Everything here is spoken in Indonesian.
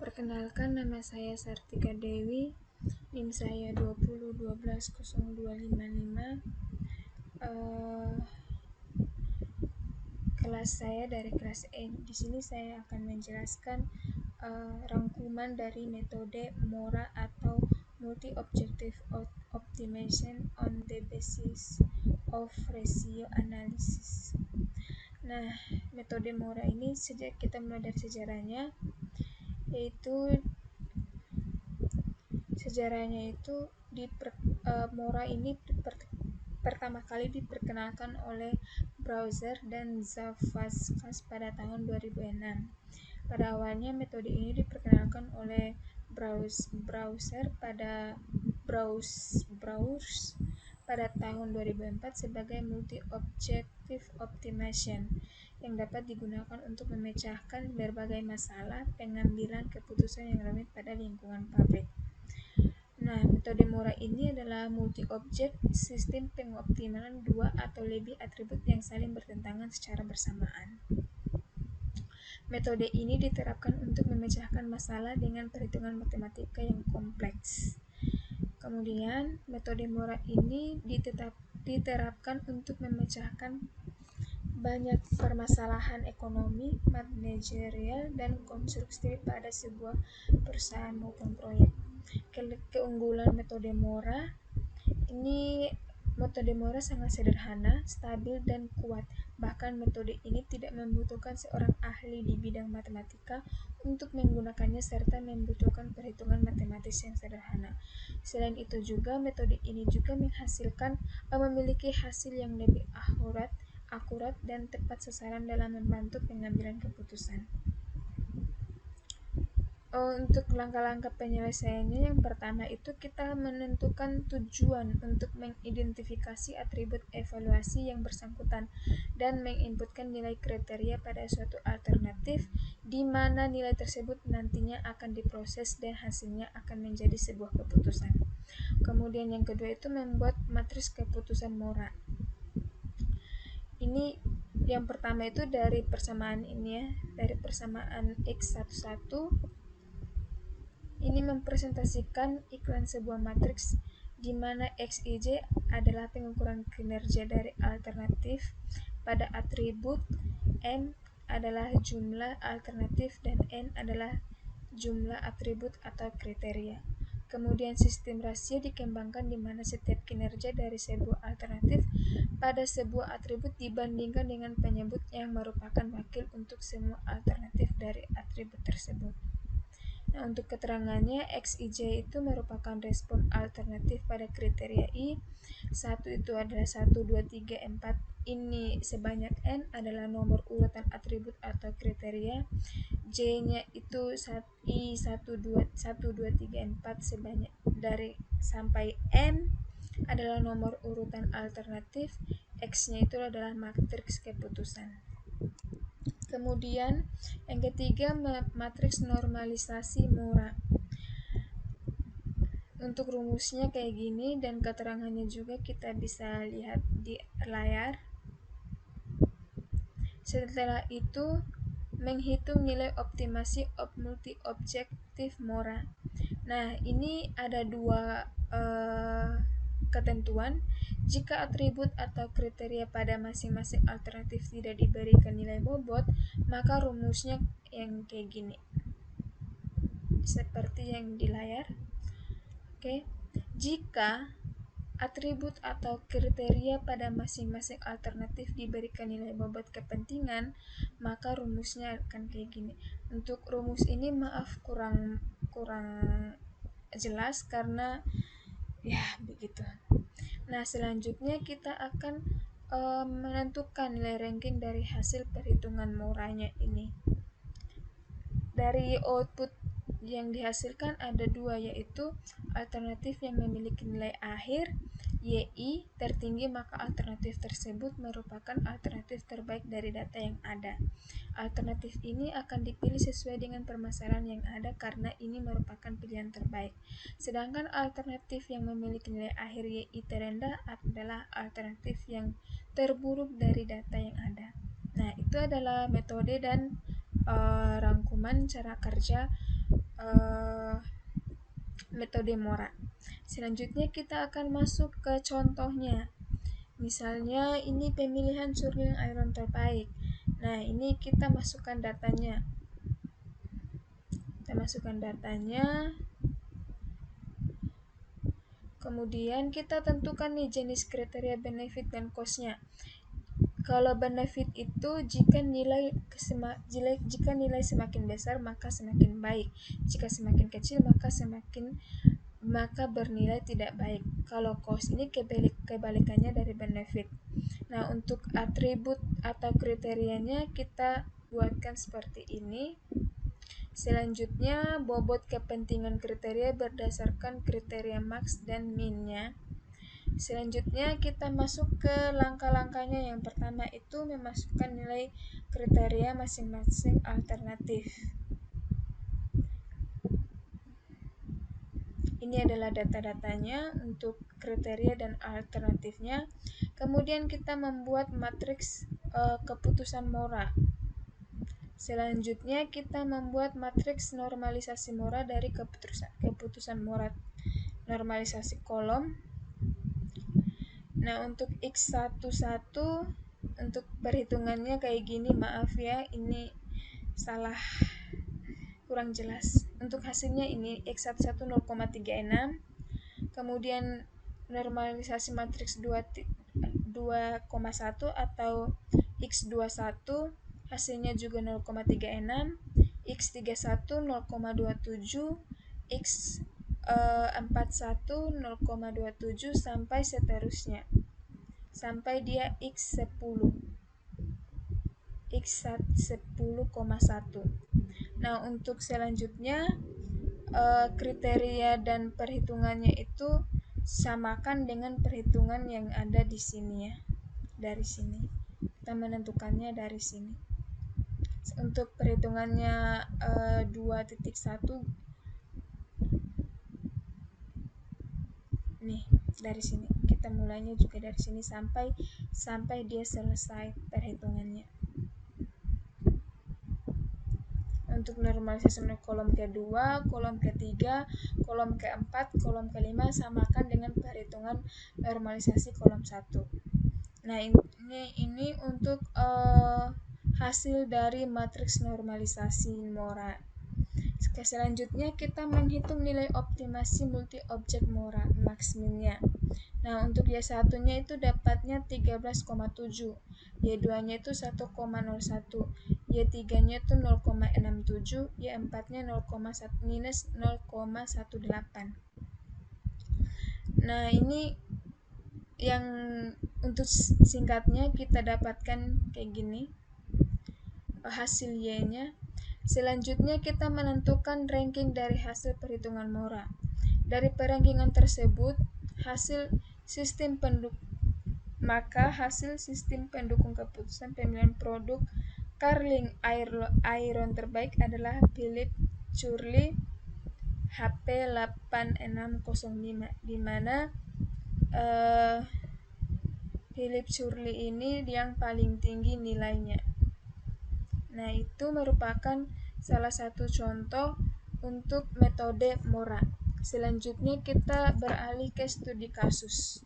Perkenalkan, nama saya Sartika Dewi, NIM saya 20120255. Kelas saya dari kelas E. Di sini saya akan menjelaskan rangkuman dari metode MORA atau Multi-Objective Optimization on the Basis of Ratio Analysis. Nah, metode MORA ini sejak kita mulai dari sejarahnya, yaitu MORA ini pertama kali diperkenalkan oleh Browser dan Zavascas pada tahun 2006. Pada awalnya metode ini diperkenalkan oleh Browser pada tahun 2004 sebagai Multi-Objective Optimization yang dapat digunakan untuk memecahkan berbagai masalah pengambilan keputusan yang rumit pada lingkungan pabrik. Nah, metode MORA ini adalah multi-objek sistem pengoptimalan dua atau lebih atribut yang saling bertentangan secara bersamaan. Metode ini diterapkan untuk memecahkan masalah dengan perhitungan matematika yang kompleks. Kemudian, metode MORA ini diterapkan untuk memecahkan banyak permasalahan ekonomi, manajerial, dan konstruksi pada sebuah perusahaan maupun proyek. Keunggulan metode MORA sangat sederhana, stabil, dan kuat. Bahkan metode ini tidak membutuhkan seorang ahli di bidang matematika untuk menggunakannya serta membutuhkan perhitungan matematis yang sederhana. Selain itu juga, metode ini juga memiliki hasil yang lebih akurat dan tepat sasaran dalam membantu pengambilan keputusan. Untuk langkah-langkah penyelesaiannya, yang pertama itu kita menentukan tujuan untuk mengidentifikasi atribut evaluasi yang bersangkutan dan menginputkan nilai kriteria pada suatu alternatif di mana nilai tersebut nantinya akan diproses dan hasilnya akan menjadi sebuah keputusan. Kemudian yang kedua itu membuat matriks keputusan MORA. Ini yang pertama itu dari persamaan ini ya, dari persamaan X11 ini mempresentasikan iklan sebuah matriks di mana Xij adalah pengukuran kinerja dari alternatif pada atribut, M adalah jumlah alternatif, dan N adalah jumlah atribut atau kriteria. Kemudian sistem rasio dikembangkan di mana setiap kinerja dari sebuah alternatif pada sebuah atribut dibandingkan dengan penyebut yang merupakan wakil untuk semua alternatif dari atribut tersebut. Nah, untuk keterangannya, Xij itu merupakan respon alternatif pada kriteria I. 1 itu adalah 1, 2, 3, 4. Ini sebanyak N adalah nomor urutan atribut atau kriteria. J-nya itu I 1, 2, 3, 4 sebanyak dari sampai M adalah nomor urutan alternatif. X-nya itu adalah matriks keputusan. Kemudian yang ketiga, matriks normalisasi MORA. Untuk rumusnya kayak gini dan keterangannya juga kita bisa lihat di layar. Setelah itu menghitung nilai optimasi multi-objektif MORA. Nah, ini ada dua ketentuan. Jika atribut atau kriteria pada masing-masing alternatif tidak diberikan nilai bobot, maka rumusnya yang kayak gini, seperti yang di layar. Oke. Jika atribut atau kriteria pada masing-masing alternatif diberikan nilai bobot kepentingan, maka rumusnya akan kayak gini. Untuk rumus ini maaf kurang jelas karena ya begitu. Nah, selanjutnya kita akan menentukan nilai ranking dari hasil perhitungan MORA-nya ini. Dari output yang dihasilkan ada dua, yaitu alternatif yang memiliki nilai akhir YI tertinggi, maka alternatif tersebut merupakan alternatif terbaik dari data yang ada. Alternatif ini akan dipilih sesuai dengan permasalahan yang ada karena ini merupakan pilihan terbaik. Sedangkan alternatif yang memiliki nilai akhir YI terendah adalah alternatif yang terburuk dari data yang ada. Nah, itu adalah metode dan rangkuman cara kerja eh, metode Mora. Selanjutnya kita akan masuk ke contohnya. Misalnya ini pemilihan Churling iron terbaik. Nah, ini kita masukkan datanya. Kemudian kita tentukan nih jenis kriteria benefit dan cost-nya. Kalau benefit itu jika nilai semakin besar maka semakin baik. Jika semakin kecil maka bernilai tidak baik. Kalau cost ini kebalikannya dari benefit. Nah, untuk atribut atau kriterianya kita buatkan seperti ini. Selanjutnya, bobot kepentingan kriteria berdasarkan kriteria max dan min-nya. Selanjutnya kita masuk ke langkah-langkahnya. Yang pertama itu memasukkan nilai kriteria masing-masing alternatif. Ini adalah data-datanya untuk kriteria dan alternatifnya. Kemudian kita membuat matriks keputusan Mora. Selanjutnya kita membuat matriks normalisasi Mora dari keputusan Mora normalisasi kolom. Nah, untuk X11 untuk perhitungannya kayak gini, maaf ya, ini salah, kurang jelas. Untuk hasilnya ini X11 0,36, kemudian normalisasi matriks 2,1 atau X21 hasilnya juga 0,36, X31 0,27, X41 0,27 sampai seterusnya. Sampai dia X10,1. Nah, untuk selanjutnya kriteria dan perhitungannya itu samakan dengan perhitungan yang ada di sini ya. Dari sini. Kita menentukannya dari sini. Untuk perhitungannya 2.1 nih, dari sini. Kita mulainya juga dari sini sampai dia selesai perhitungannya. Untuk normalisasi kolom kedua, kolom ketiga, kolom keempat, kolom kelima samakan dengan perhitungan normalisasi kolom 1. Nah, ini untuk hasil dari matriks normalisasi Mora. Selanjutnya kita menghitung nilai optimasi multi objek Mora maksimalnya. Nah, untuk Y1-nya itu dapatnya 13,7, Y2-nya itu 1,01, Y3-nya itu 0,67, Y4-nya minus 0,18. Nah, ini yang untuk singkatnya kita dapatkan kayak gini hasil Y-nya. Selanjutnya kita menentukan ranking dari hasil perhitungan Mora. Dari perangkingan tersebut, hasil sistem pendukung keputusan pemilihan produk Churling iron terbaik adalah Philips Churling HP8605, di mana Philips Churling ini yang paling tinggi nilainya. Nah, itu merupakan salah satu contoh untuk metode Mora. Selanjutnya kita beralih ke studi kasus.